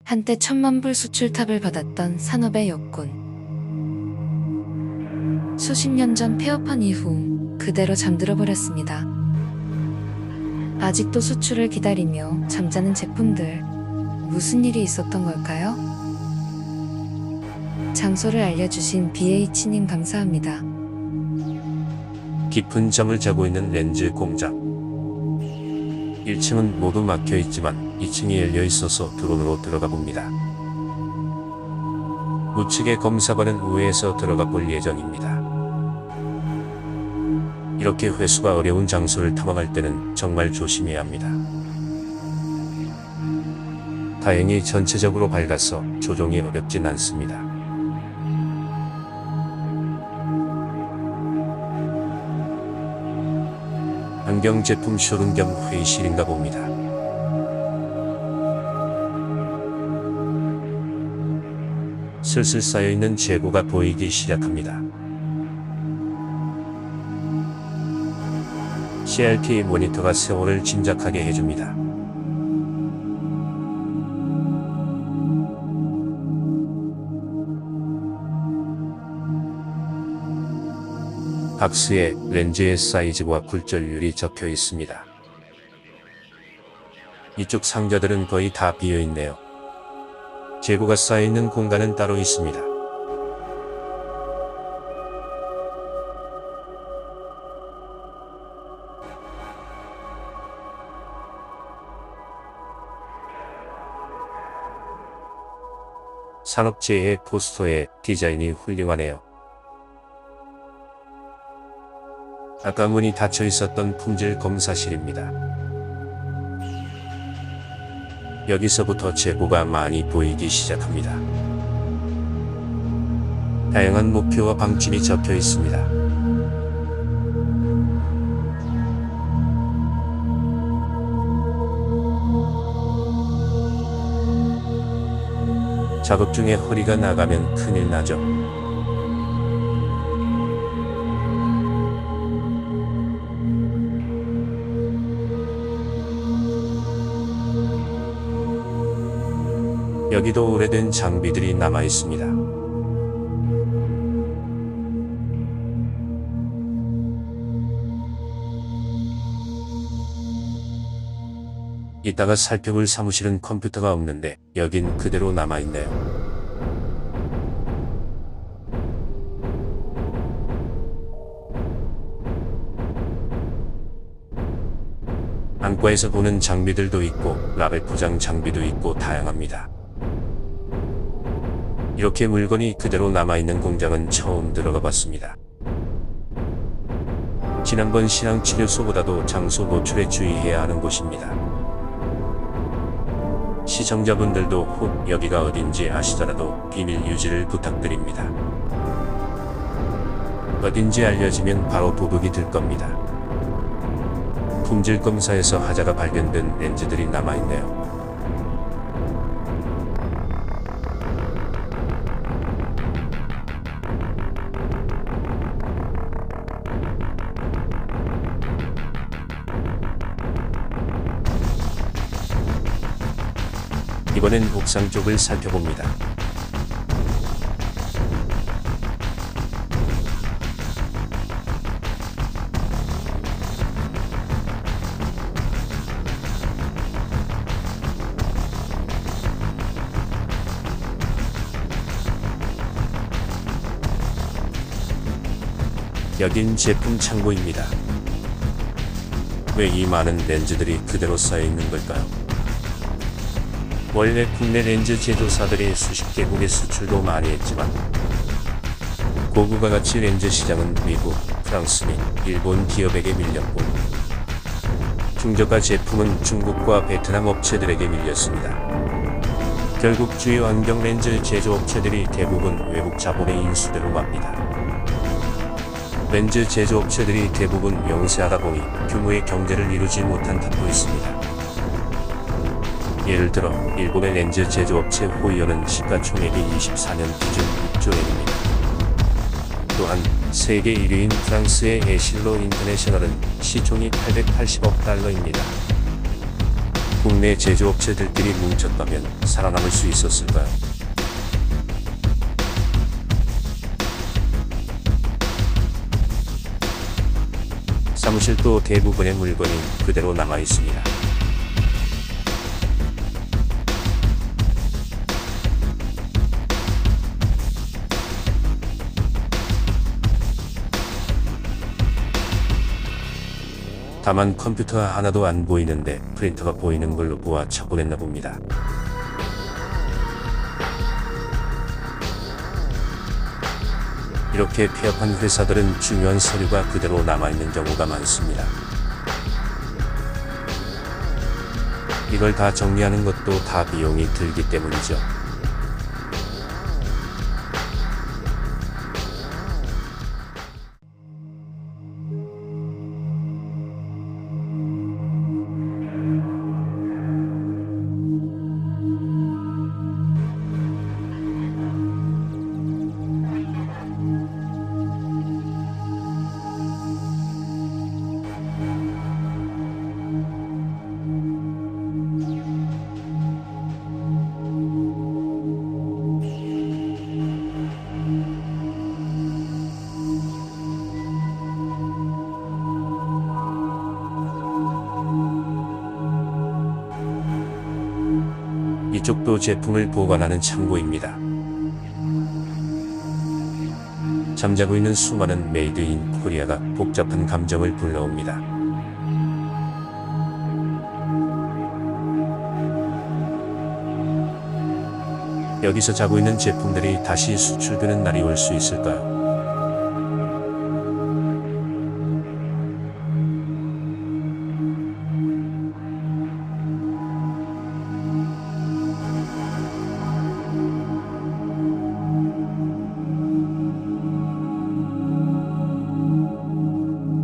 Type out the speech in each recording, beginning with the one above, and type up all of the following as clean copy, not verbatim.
한때 1,000만 불 수출탑을 받았던 산업의 역군. 수십 년 전 폐업한 이후 그대로 잠들어 버렸습니다. 아직도 수출을 기다리며 잠자는 제품들, 무슨 일이 있었던 걸까요? 장소를 알려주신 BH님 감사합니다. 깊은 잠을 자고 있는 렌즈 공장. 1층은 모두 막혀 있지만 2층이 열려 있어서 드론으로 들어가 봅니다. 우측의 검사관은 우회해서 들어가 볼 예정입니다. 이렇게 회수가 어려운 장소를 탐험할 때는 정말 조심해야 합니다. 다행히 전체적으로 밝아서 조종이 어렵진 않습니다. 안경 제품 쇼룸 겸 회의실인가 봅니다. 슬슬 쌓여있는 재고가 보이기 시작합니다. CRT 모니터가 세월을 짐작하게 해줍니다. 박스에 렌즈의 사이즈와 굴절률이 적혀 있습니다. 이쪽 상자들은 거의 다 비어 있네요. 재고가 쌓여있는 공간은 따로 있습니다. 산업재해 포스터의 디자인이 훌륭하네요. 아까 문이 닫혀 있었던 품질 검사실입니다. 여기서부터 재고가 많이 보이기 시작합니다. 다양한 목표와 방침이 적혀 있습니다. 작업 중에 허리가 나가면 큰일 나죠. 여기도 오래된 장비들이 남아 있습니다. 이따가 살펴볼 사무실은 컴퓨터가 없는데 여긴 그대로 남아있네요. 안과에서 보는 장비들도 있고 라벨 포장 장비도 있고 다양합니다. 이렇게 물건이 그대로 남아있는 공장은 처음 들어가 봤습니다. 지난번 신앙치료소보다도 장소 노출에 주의해야 하는 곳입니다. 시청자분들도 혹 여기가 어딘지 아시더라도 비밀 유지를 부탁드립니다. 어딘지 알려지면 바로 도둑이 들 겁니다. 품질 검사에서 하자가 발견된 렌즈들이 남아있네요. 이번엔 옥상 쪽을 살펴봅니다. 여긴 제품 창고입니다. 왜 이 많은 렌즈들이 그대로 쌓여 있는 걸까요? 원래 국내 렌즈 제조사들이 수십 개국에 수출도 많이 했지만 고부가 가치 렌즈 시장은 미국, 프랑스 및 일본 기업에게 밀렸고 중저가 제품은 중국과 베트남 업체들에게 밀렸습니다. 결국 주요 안경 렌즈 제조업체들이 대부분 외국 자본의 인수대로 맙니다. 렌즈 제조업체들이 대부분 영세하다 보니 규모의 경제를 이루지 못한 탓도 있습니다. 예를 들어 일본의 렌즈 제조업체 호이어는 시가총액이 24년 기준 6조 엔입니다. 또한 세계 1위인 프랑스의 에실로 인터내셔널은 시총이 880억 달러입니다. 국내 제조업체들끼리 뭉쳤다면 살아남을 수 있었을까요? 사무실도 대부분의 물건이 그대로 남아 있습니다. 다만 컴퓨터 하나도 안 보이는데 프린터가 보이는 걸로 보아 처분했나 봅니다. 이렇게 폐업한 회사들은 중요한 서류가 그대로 남아있는 경우가 많습니다. 이걸 다 정리하는 것도 다 비용이 들기 때문이죠. 이쪽도 제품을 보관하는 창고입니다. 잠자고 있는 수많은 메이드 인 코리아가 복잡한 감정을 불러옵니다. 여기서 자고 있는 제품들이 다시 수출되는 날이 올 수 있을까요?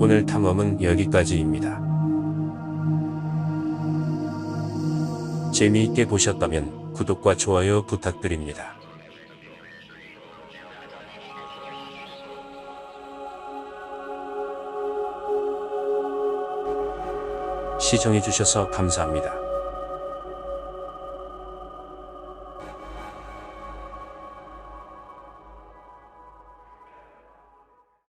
오늘 탐험은 여기까지입니다. 재미있게 보셨다면 구독과 좋아요 부탁드립니다. 시청해주셔서 감사합니다.